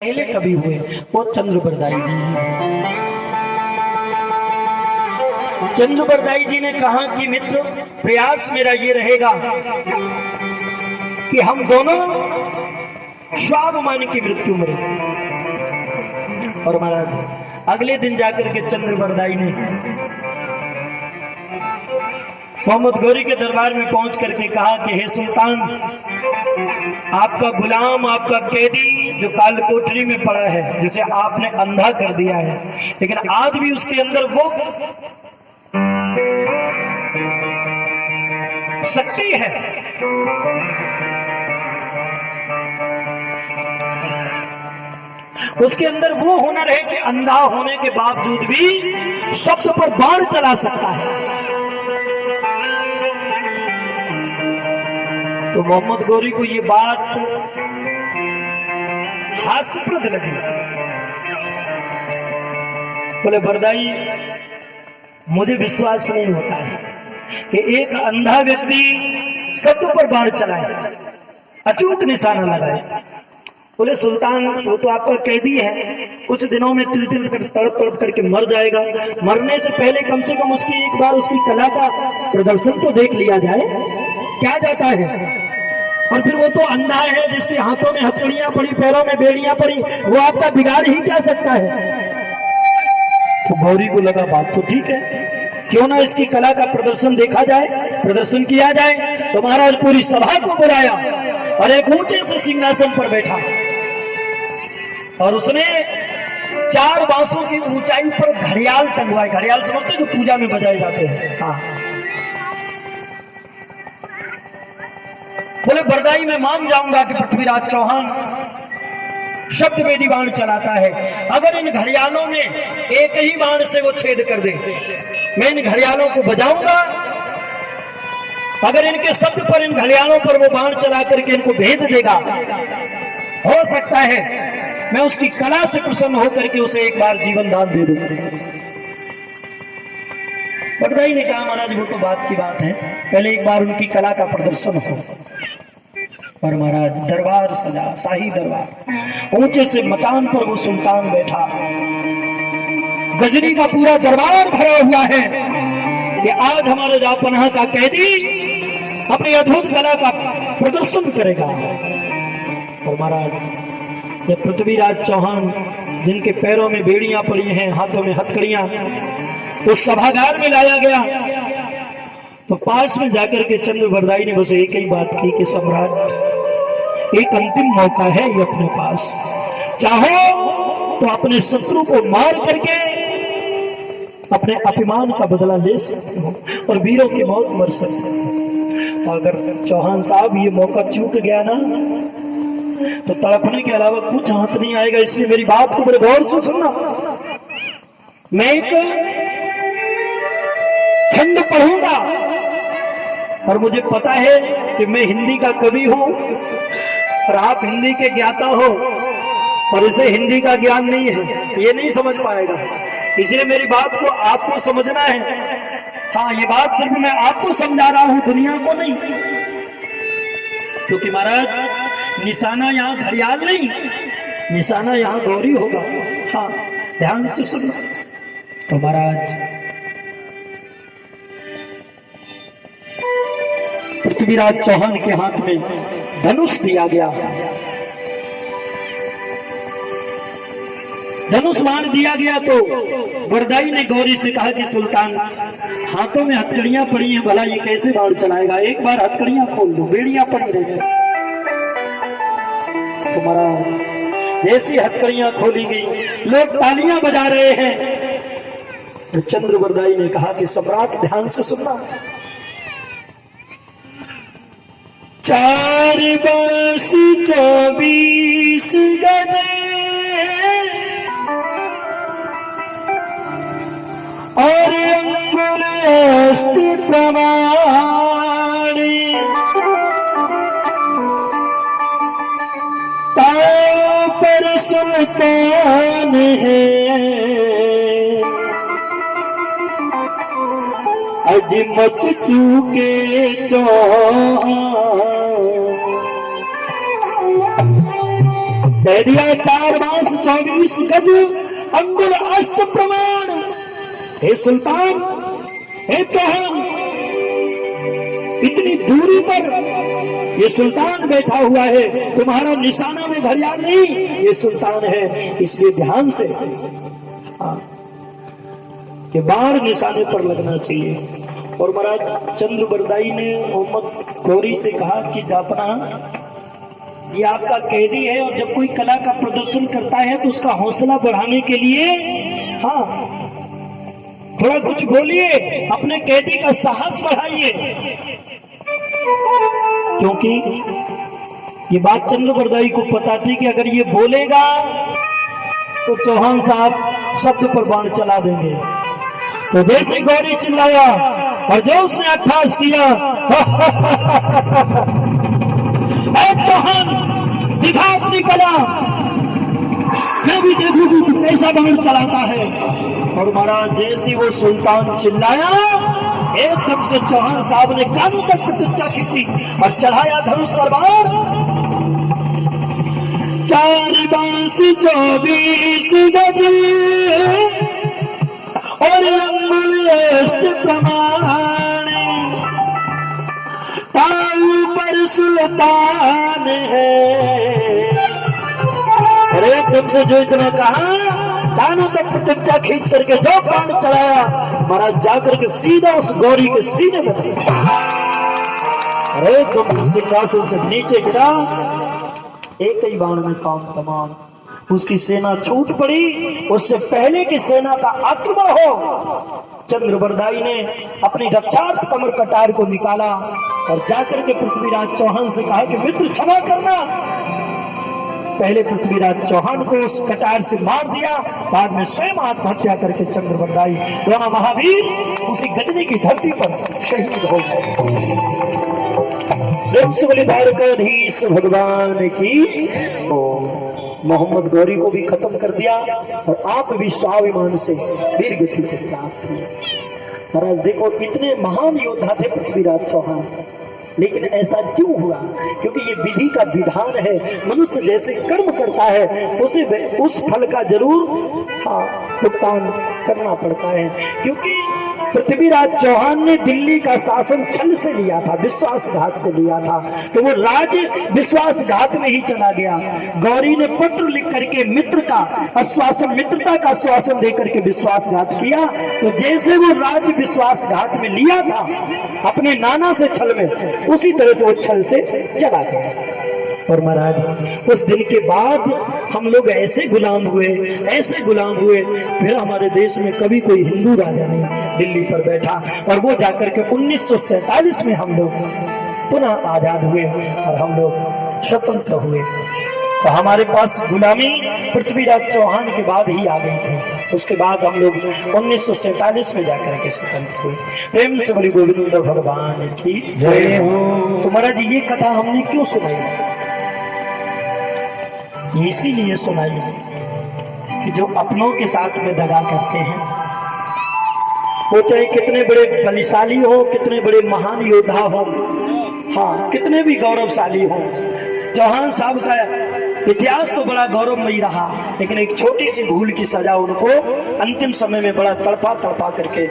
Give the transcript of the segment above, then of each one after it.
पहले कवि हुए वो चंद्रबरदाई जी हैं। चंद्रबरदाई जी ने कहा कि मित्र, प्रयास मेरा ये रहेगा कि हम दोनों स्वाभिमान की मृत्यु मरे। और महाराज अगले दिन जाकर के चंद्रबरदाई ने मोहम्मद गौरी के दरबार में पहुंच करके कहा कि हे सुल्तान, आपका गुलाम, आपका कैदी जो काल कोठरी में पड़ा है, जिसे आपने अंधा कर दिया है, लेकिन आज भी उसके अंदर वो शक्ति है उसके अंदर वो हुनर है कि अंधा होने के बावजूद भी शब्द पर बाण चला सकता है। तो मोहम्मद गौरी को ये बात हास्यप्रद लगी। बोले बरदाई, मुझे विश्वास नहीं होता है कि एक अंधा व्यक्ति शब्द पर बाण चलाए, अचूक निशाना लगाए। बोले सुल्तान, वो तो आपका कैदी है, कुछ दिनों में तिल तिल कर तड़प तड़प करके मर जाएगा। मरने से पहले कम से कम उसकी एक बार उसकी कला का प्रदर्शन तो देख लिया जाए, क्या जाता है। और फिर वो तो अंधा है, जिसके हाथों में हथकड़ियां पड़ी, पैरों में बेड़ियां पड़ी, वो आपका बिगाड़ ही क्या सकता है। तो गौरी को लगा बात तो ठीक है, क्यों ना इसकी कला का प्रदर्शन देखा जाए, प्रदर्शन किया जाए। तो महाराज पूरी सभा को बुलाया और एक ऊंचे से सिंहासन पर बैठा और उसने 4 बांसों की ऊंचाई पर घड़ियाल टंगवाए। घड़ियाल समझते हैं, जो पूजा में बजाए जाते हैं। हाँ, बोले बरदाई, मैं मान जाऊंगा कि पृथ्वीराज चौहान शब्द वेदी बाण चलाता है। अगर इन घड़ियालों में एक ही बाण से वो छेद कर दे, मैं इन घड़ियालों को बजाऊंगा। अगर इनके शब्द पर, इन घड़ियालों पर वो बाण चला करके इनको भेद देगा, हो सकता है मैं उसकी कला से प्रसन्न होकर के उसे एक बार जीवन दान दे दूं। बरदाई ने कहा, महाराज वो तो बात की बात है, पहले एक बार उनकी कला का प्रदर्शन हो। और महाराज दरबार सजा, शाही दरबार, ऊंचे से मचान पर वो सुल्तान बैठा, गजनी का पूरा दरबार भरा हुआ है कि आज हमारे जापनाह का कैदी अपनी अद्भुत कला का प्रदर्शन करेगा। और महाराज जब पृथ्वीराज चौहान, जिनके पैरों में बेड़ियां पड़ी हैं, हाथों में हथकड़ियां, उस सभागार में लाया गया, तो पास में जाकर के चंद्रबरदाई ने बस एक ही बात की कि सम्राट, एक अंतिम मौका है ये अपने पास, चाहो तो अपने शत्रु को मार करके अपने अपमान का बदला ले सकते हो और वीरों की मौत मर सकते हो। अगर चौहान साहब ये मौका चूक गया ना, तो तड़पने के अलावा कुछ हाथ नहीं आएगा। इसलिए मेरी बात को बड़े गौर से सुनना। मैं एक छंद पढ़ूंगा और मुझे पता है कि मैं हिंदी का कवि हूं और आप हिंदी के ज्ञाता हो, और इसे हिंदी का ज्ञान नहीं है, ये नहीं समझ पाएगा। इसलिए मेरी बात को आपको समझना है। हाँ, ये बात सिर्फ मैं आपको समझा रहा हूं, दुनिया को नहीं। क्योंकि महाराज निशाना यहाँ घड़ियाल नहीं, निशाना यहाँ गौरी होगा। हाँ, ध्यान से सुनना। तो महाराज पृथ्वीराज चौहान के हाथ में धनुष दिया गया, धनुष बाण दिया गया। तो बरदाई ने गौरी से कहा कि सुल्तान, हाथों में हथकड़ियां पड़ी हैं, भला ये कैसे बाण चलाएगा, एक बार हथकड़ियां खोल दो, बेड़ियां पड़ी रही। तुम्हारा जैसी हथकड़ियां खोली गई, लोग तालियां बजा रहे हैं। तो चंद्रबरदाई ने कहा कि सम्राट ध्यान से सुनना। 4 बांस 24 गदे और अंगुल अस्ति प्रमाणी, ताव पर सुल्तान है, अजमत चूके चौहान। कह दिया 4 बांस 24 गज अंगुल अष्ट प्रमाण। हे सुल्तान, हे चौहान, इतनी दूरी पर ये सुल्तान बैठा हुआ है, तुम्हारा निशाना में घड़ियाल नहीं, ये सुल्तान है, इसलिए ध्यान से ये बाण निशाने पर लगना चाहिए। और महाराज चंद्रबरदाई ने मोहम्मद गौरी से कहा कि जापना, ये आपका कैदी है और जब कोई कला का प्रदर्शन करता है तो उसका हौसला बढ़ाने के लिए थोड़ा कुछ बोलिए, अपने कैदी का साहस बढ़ाइए। क्योंकि ये बात चंद्रबरदाई को पता थी कि अगर ये बोलेगा तो चौहान साहब शब्द पर बाण चला देंगे। तो जैसे गौरी चिल्लाया और जो उसने अट्ठास किया, चौहान दिखा अपनी कला, मैं भी देखूंगी कि कैसा बाण चलाता है। और महाराज जैसे वो सुल्तान चिल्लाया, एकदम से चौहान साहब ने कानों तक प्रतिज्ञा खींची और चढ़ाया धनुष पर बाण। 4 बांस 24 गज और अंगुल अष्ट प्रमाण, ताऊ पर सुल्तान है। और एकदम से जो इतना कहा, कानों तक प्रतिज्ञा खींच करके जो बाण चढ़ाया, महाराज जाकर के सीधा उस गौरी के सीने में अरे एकदम सिंहासन से नीचे गिरा। एक ही बाण में काम तमाम, उसकी सेना छूट पड़ी। उससे पहले की सेना का आक्रमण हो, चंद्रबरदाई ने अपनी रक्षार्थ कमर कटार को निकाला और जाकर के पृथ्वीराज चौहान से कहा कि मित्र क्षमा करना। पहले पृथ्वीराज चौहान को उस कटार से मार दिया, बाद में स्वयं आत्महत्या करके चंद्रबरदाई दोनों महावीर उसी गजनी की धरती पर शहीद हो गए। द्वारकाधीश भगवान की मोहम्मद गौरी को भी खत्म कर दिया और आप भी स्वाभिमान से वीर गति को प्राप्त हुए। महाराज देखो, इतने महान योद्धा थे पृथ्वीराज चौहान, लेकिन ऐसा क्यों हुआ? क्योंकि ये विधि का विधान है। मनुष्य जैसे कर्म करता है उसे उस फल का जरूर भुगतान करना पड़ता है। क्योंकि पृथ्वीराज चौहान ने दिल्ली का शासन छल से लिया था, विश्वासघात से लिया था, तो वो राज विश्वासघात में ही चला गया। गौरी ने पत्र लिख करके मित्र का आश्वासन, मित्रता का आश्वासन देकर के विश्वासघात किया, तो जैसे वो राज विश्वासघात में लिया था अपने नाना से छल में, उसी तरह से वो छल से चला गया। और महाराज उस दिन के बाद हम लोग ऐसे गुलाम हुए, ऐसे गुलाम हुए, फिर हमारे देश में कभी कोई हिंदू राजा नहीं दिल्ली पर बैठा। और वो जाकर के 1947 में हम लोग पुनः आजाद हुए और हम लोग स्वतंत्र हुए। तो हमारे पास गुलामी पृथ्वीराज चौहान के बाद ही आ गई थी। उसके बाद हम लोग 1947 में जाकर के स्वतंत्र हुए। प्रेम से बड़ी गोविंद भगवान की जय हो। तो महाराज ये कथा हमने क्यों सुनाई? इसीलिए सुनाई कि जो अपनों के साथ में दगा करते हैं, वो चाहे कितने बड़े बलशाली हो, कितने बड़े महान योद्धा हो, कितने भी गौरवशाली हो। चौहान साहब का इतिहास तो बड़ा गौरवमयी रहा, लेकिन एक छोटी सी भूल की सजा उनको अंतिम समय में बड़ा तड़पा तड़पा करके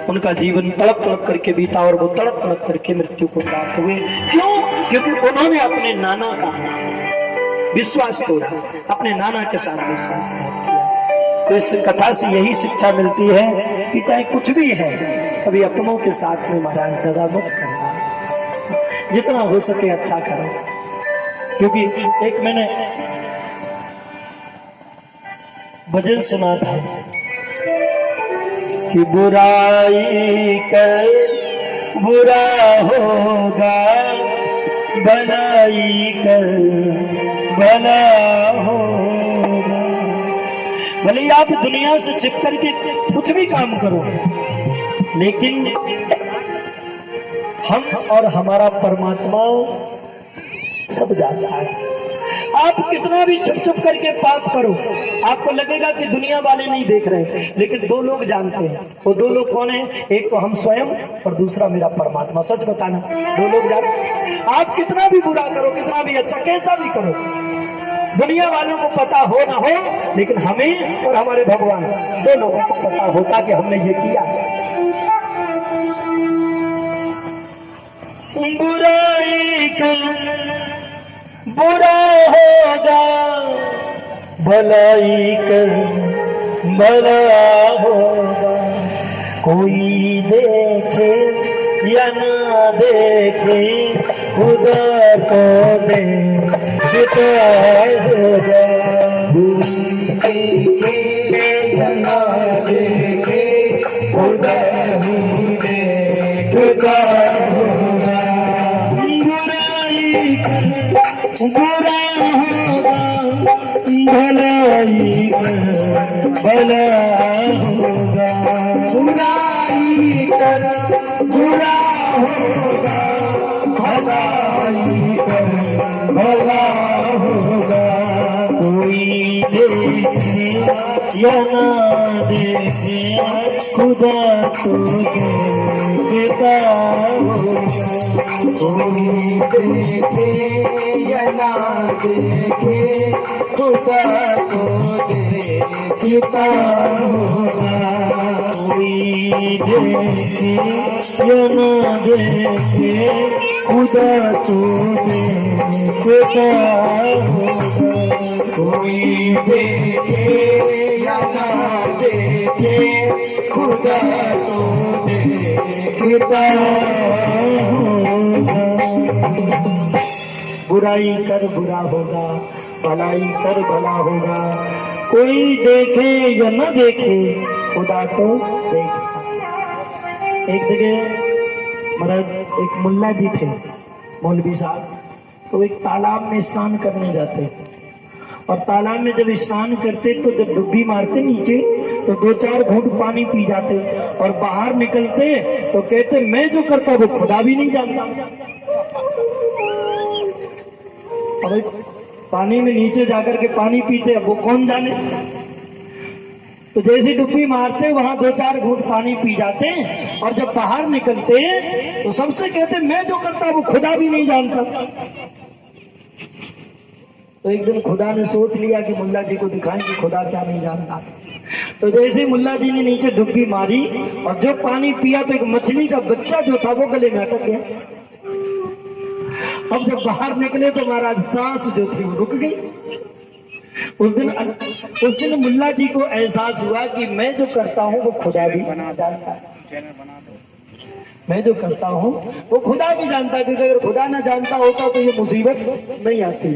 उनका जीवन तड़प तड़प करके बीता और वो तड़प तड़प करके मृत्यु को प्राप्त हुए। क्यों? क्योंकि उन्होंने अपने नाना का विश्वास तोड़ा, अपने नाना के साथ विश्वास किया। तो इस कथा से यही शिक्षा मिलती है कि चाहे कुछ भी है, कभी अपनों के साथ में महाराज दगा मत करना, जितना हो सके अच्छा करो। क्योंकि एक मैंने भजन सुना था कि बुराई कर बुरा होगा, भलाई कर भला होगा। भले आप दुनिया से छिप करके कुछ भी काम करो, लेकिन हम और हमारा परमात्मा सब जानता है। आप कितना भी छुप छुप करके पाप करो, आपको लगेगा कि दुनिया वाले नहीं देख रहे, लेकिन 2 लोग जानते हैं। वो 2 लोग कौन है? एक तो हम स्वयं और दूसरा मेरा परमात्मा। सच बताना, 2 लोग जानते। आप कितना भी बुरा करो, कितना भी अच्छा, कैसा भी करो, दुनिया वालों को पता हो ना हो, लेकिन हमें और हमारे भगवान दो लोगों को पता होता कि हमने ये किया। बुराई कर बुरा होगा, भलाई कर भला होगा। कोई देखे या ना देखे, खुदा को देखता होगा। देखे या ना देखे, खुदा ही देखता होगा। बुराई कर बुरा होगा, भलाई कर भला होगा। बुराई कर बुरा होगा, भलाई कर भला होगा। कोई देखे या ना देखे, खुदा तो देखता होगा। कोई देखे या ना देखे, खुदा को देखता होगा। कोई देखे या ना देखे, खुदा तो देखता होगा। कोई देखे या ना देखे, खुदा को देखता होगा। बुराई कर बुरा होगा, भलाई कर भला होगा। कोई देखे या न देखे, खुदा तो देखेगा। एक जगह महाराज एक मुल्ला जी थे, मौलवी साहब, तो एक तालाब में स्नान करने जाते, और तालाब में जब स्नान करते तो जब डुब्बी मारते नीचे तो 2-4 घूंट पानी पी जाते, और बाहर निकलते तो कहते मैं जो करता वो खुदा भी नहीं जानता। अब पानी में नीचे जाकर के पानी पीते, अब वो कौन जाने। तो जैसे डुब्बी मारते वहां 2-4 घूंट पानी पी जाते, और जब बाहर निकलते तो सबसे कहते मैं जो करता वो खुदा भी नहीं जानता। तो एक दिन खुदा ने सोच लिया कि मुल्ला जी को दिखाएं कि खुदा क्या नहीं जानता। तो जैसे मुल्ला जी ने नीचे डुब्बी मारी और जो पानी पिया तो एक मछली का बच्चा जो था वो गले में अटक गया। अब जब बाहर निकले तो महाराज सांस जो थी वो रुक गई। उस दिन मुल्ला जी को एहसास हुआ कि मैं जो करता हूँ वो खुदा भी बना जानता है। मैं जो करता हूँ वो खुदा भी जानता है, क्योंकि अगर खुदा ना जानता होता तो ये मुसीबत नहीं आती।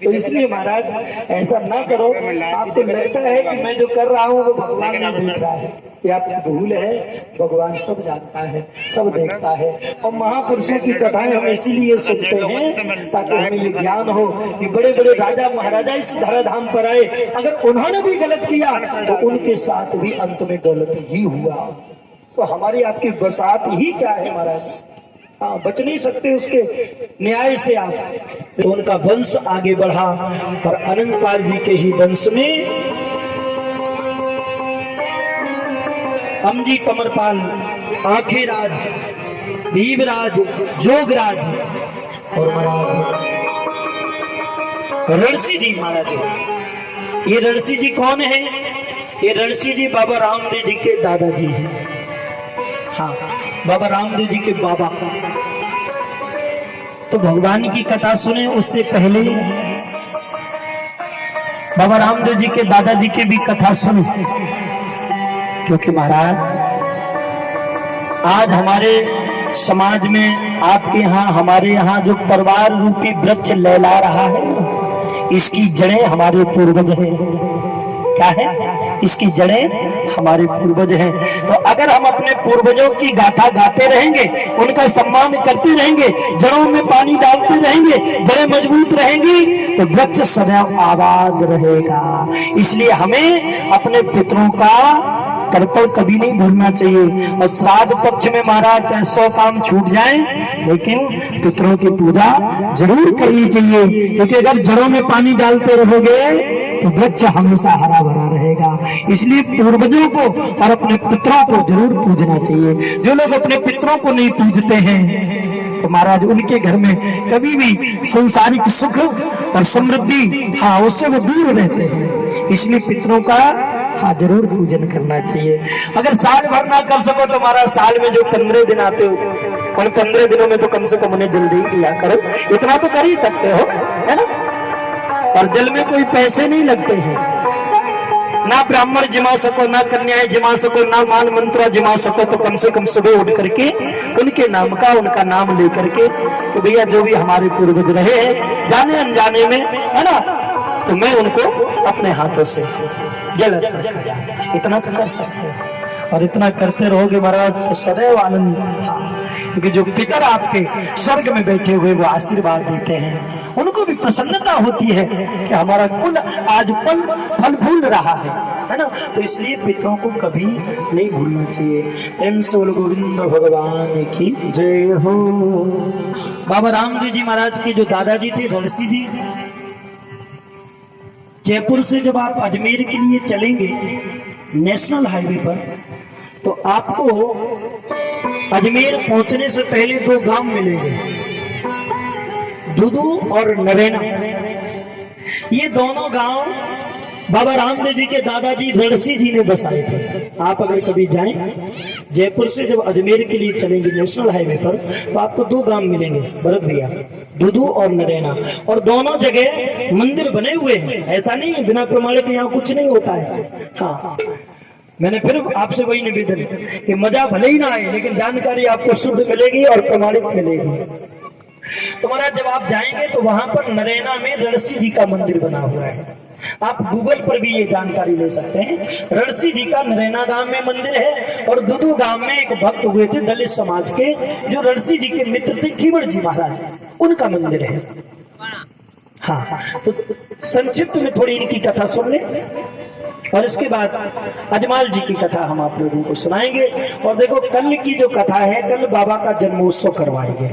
तो इसलिए महाराज ऐसा ना करो। आपको लगता है कि मैं जो कर रहा हूँ वो भगवान नहीं देख रहा है, ये आपकी भूल है। भगवान सब जानता है, सब देखता है। और महापुरुषों की कथाएं हम इसीलिए सुनते हैं ताकि हमें ये ज्ञान हो कि बड़े बड़े राजा महाराजा इस धराधाम पर आए, अगर उन्होंने भी गलत किया तो उनके साथ भी अंत में गलत ही हुआ। तो हमारी आपकी बसात ही क्या है महाराज? हाँ, बच नहीं सकते उसके न्याय से आप। तो उनका वंश आगे बढ़ा और अनंतपाल जी के ही वंश में अमजी, कमरपाल, आखेराज, भीमराज, जोगराज और महाराज रणसी जी महाराज। ये रणसी जी कौन है? ये रणसी जी बाबा रामदेव जी के दादाजी हैं। हाँ, बाबा रामदेव जी के बाबा। तो भगवान की कथा सुने उससे पहले बाबा रामदेव जी के दादाजी की भी कथा सुने, क्योंकि महाराज आज हमारे समाज में, आपके यहाँ, हमारे यहाँ जो परिवार रूपी वृक्ष लहला रहा है, इसकी जड़ें हमारे पूर्वज हैं। क्या है? इसकी जड़ें हमारे पूर्वज हैं। तो अगर हम अपने पूर्वजों की गाथा गाते रहेंगे, उनका सम्मान करते रहेंगे, जड़ों में पानी डालते रहेंगे, जड़ें मजबूत रहेंगी तो वृक्ष सदैव आबाद रहेगा। इसलिए हमें अपने पितरों का कर्तव्य कभी नहीं भूलना चाहिए। और श्राद्ध पक्ष में महाराज चाहे 100 काम छूट जाए, लेकिन पितरों की पूजा जरूर करनी चाहिए, क्योंकि अगर जड़ों में पानी डालते रहोगे तो वृक्ष हमेशा हरा भरा रहेगा। इसलिए पूर्वजों को और अपने पितरों को जरूर पूजना चाहिए। जो लोग अपने पितरों को नहीं पूजते हैं तो महाराज उनके घर में कभी भी संसारिक सुख और समृद्धि हाँ उससे वो दूर रहते हैं। इसलिए पितरों का हाँ जरूर पूजन करना चाहिए। अगर साल भर ना कर सको तो महाराज साल में जो 15 दिन आते हो उन 15 दिनों में तो कम से कम उन्हें जल्दी किया करो, इतना तो कर ही सकते हो, है ना। और जल में कोई पैसे नहीं लगते हैं, ना ब्राह्मण जिमा सको, ना कन्याएं जिमा सको, ना मान मंत्रा जिमा सको, तो कम से कम सुबह उठ करके उनके नाम का उनका नाम लेकर के कि भैया जो भी हमारे पूर्वज रहे हैं जाने अनजाने में, है ना, तो मैं उनको अपने हाथों से जल अर्पण करूं। इतना तो कर सकते हैं। और इतना करते रहोगे महाराज तो सदैव आनंद, क्योंकि जो पितर आपके स्वर्ग में बैठे हुए वो आशीर्वाद देते हैं, उनको भी प्रसन्नता होती है कि हमारा कुल आज फल फूल रहा है ना। तो इसलिए पितरों को कभी नहीं भूलना चाहिए। प्रेम से बोलो गोविंद भगवान की जय हो। बाबा रामदेव जी महाराज के जो दादाजी थे रणसी जी, जयपुर से जब आप अजमेर के लिए चलेंगे नेशनल हाईवे पर, तो आपको अजमेर पहुंचने से पहले 2 गांव मिलेंगे, दुदू और नरेना। ये दोनों गांव बाबा रामदेव जी के दादाजी रणसी जी ने बसाए थे। आप अगर कभी जाएं जयपुर से जब अजमेर के लिए चलेंगे नेशनल हाईवे पर, तो आपको 2 गांव मिलेंगे भरत भैया, दुदू और नरेना। और दोनों जगह मंदिर बने हुए हैं, ऐसा नहीं है बिना प्रमाण के यहाँ कुछ नहीं होता है। हाँ, मैंने फिर आपसे वही निवेदन कि मजा भले ही ना आए लेकिन जानकारी आपको शुद्ध मिलेगी और प्रमाणित मिलेगी। तो महाराज जब आप जाएंगे तो वहां पर नरेना में रणसी जी का मंदिर बना हुआ है। आप गूगल पर भी ये जानकारी ले सकते हैं। रणसी जी का नरेना गांव में मंदिर है। और दुदू गांव में एक भक्त हुए थे दलित समाज के, जो रणसी जी के मित्र थे खीवड़ जी महाराज, उनका मंदिर है। हाँ, तो संक्षिप्त में थोड़ी इनकी कथा सुन ले और इसके बाद अजमाल जी की कथा हम आप लोगों को सुनाएंगे। और देखो कल की जो कथा है, कल बाबा का जन्मोत्सव करवाएंगे,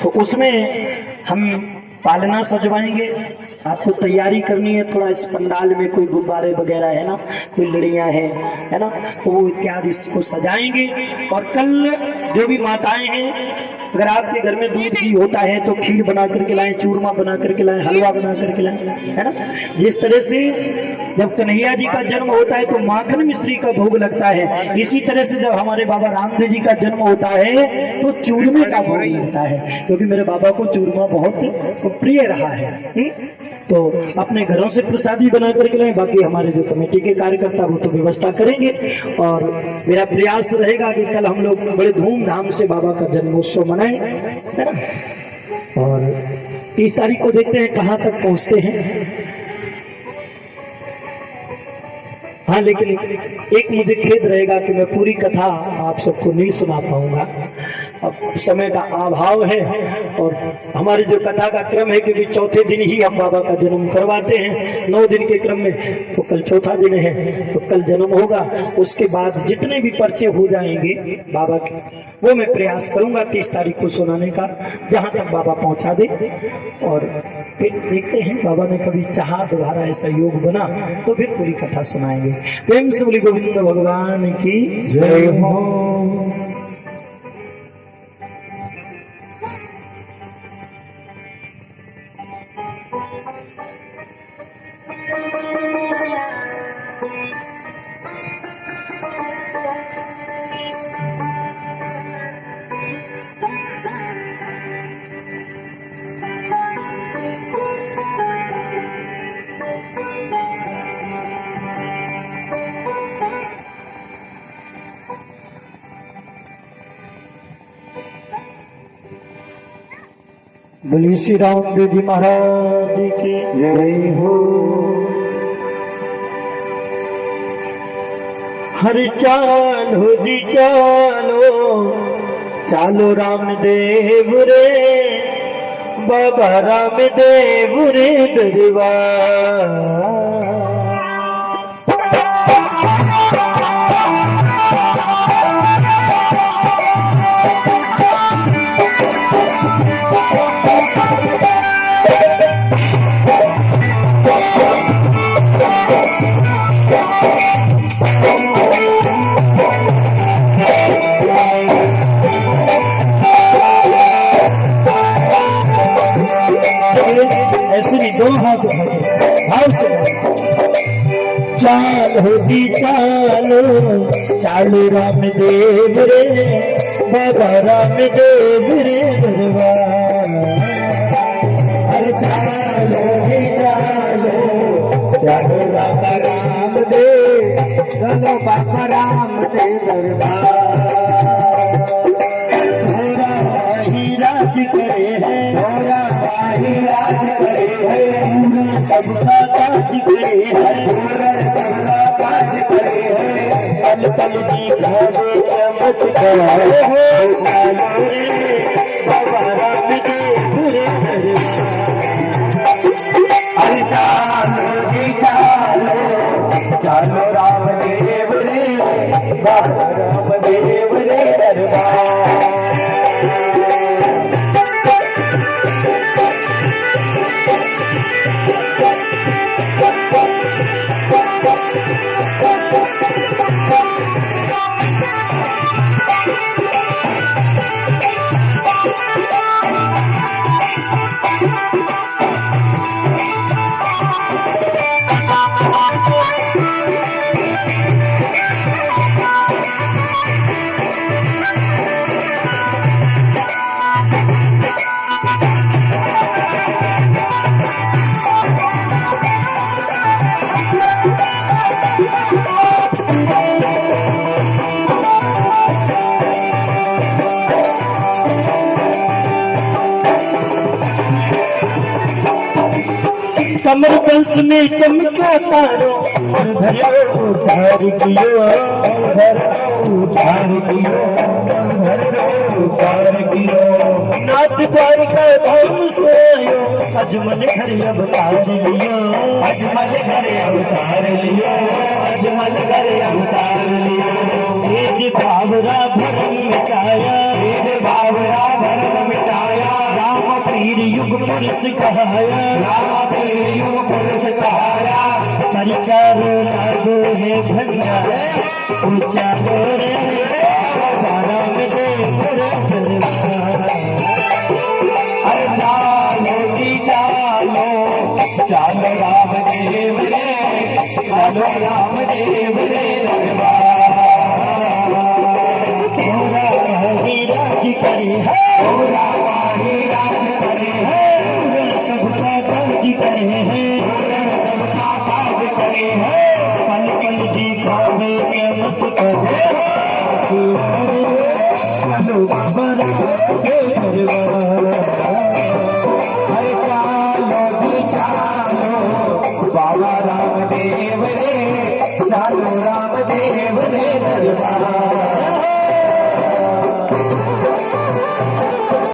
तो उसमें हम पालना सजवाएंगे। आपको तैयारी करनी है थोड़ा, इस पंडाल में कोई गुब्बारे वगैरह है ना, कोई लड़ियां हैं, है ना, तो वो इत्यादि इसको सजाएंगे। और कल जो भी माताएं हैं, अगर आपके घर में दूध घी होता है तो खीर बना करके लाएं, चूरमा बना करके लाएं, हलवा बना करके लाएं, है ना। जिस तरह से जब कन्हैया जी का जन्म होता है तो माखन मिश्री का भोग लगता है, इसी तरह से जब हमारे बाबा रामदेव जी का जन्म होता है तो चूरमे का भोग लगता है, क्योंकि मेरे बाबा को चूरमा बहुत प्रिय रहा है। तो अपने घरों से प्रसादी बना करके लाएं। बाकी हमारे जो कमेटी के कार्यकर्ता वो तो व्यवस्था करेंगे। और मेरा प्रयास रहेगा कि कल हम लोग बड़े धूमधाम से बाबा का जन्मोत्सव मनाएं, है ना। और 30 तारीख को देखते हैं कहाँ तक पहुँचते हैं। हाँ, लेकिन एक मुझे खेद रहेगा कि मैं पूरी कथा आप सबको नहीं सुना पाऊंगा, अब समय का अभाव है। और हमारी जो कथा का क्रम है, क्योंकि चौथे दिन ही हम बाबा का जन्म करवाते हैं 9 दिन के क्रम में, तो कल चौथा दिन है, तो कल जन्म होगा। उसके बाद जितने भी पर्चे हो जाएंगे बाबा के, वो मैं प्रयास करूंगा 30 तारीख को सुनाने का, जहां तक बाबा पहुंचा दे। और फिर देखते हैं, बाबा ने कभी चाहा दोबारा ऐसा योग बना तो फिर पूरी कथा सुनाएंगे। प्रेम से बोली गोविंद भगवान की जय हो। बोलिए श्री रामदेव जी महाराज की जय हो। हर चालो जी चालो, चालो रामदेव रे, बाबा रामदेव रे दरबार। चालो जी चालो, चालो रामदेव रे, बाबा रामदेव रे दरबार। अरे चालो जी चालो, चालो बाबा रामदेव, चलो बाबा रामदेव दरबार। थोड़ा माही राज करे है, थोड़ा माही राज करे है, पूरा सबका काज करे है, पूरा सबका काज करे है। पल पल दिखावे चमत्कार हो, चालो रे बाबा रामदेव रे दरबार। अरे चालो जी चालो, चालो रामदेव रे, बाबा रामदेव रे दरबार। कमर कंस में चमका तारो, धरो उधार कियो, उद्धार कियो, उद्धार कियो। नाथ द्वारिका धाम सोयो, अजमल घर अवतार लियो, अजमल घर अवतार लियो, अजमल घर अवतार लियो। तेज बावरा भरम मिटाया, वेद बावरा भरम मिटाया, राम पीर युग पुरुष कहाया, राम पीर युग पुरुष कहाया। परिचारो लागो है भंडा, उचारो रे रामदेव रे दरबार। अरे चालो जी चालो, चालो रामदेव रे, चालो रामदेव रे दरबार। थोड़ा माही राज करे है, थोड़ा माही राज करे है, पूरा सबका काज करे है, सबका काज करे है। पल पल दिखावे चमत्कार चलो बाबा रामदेव दरबार। अरे चालो जी चालो, बाबा रामदेव रे, चालो रामदेव रे दरबार।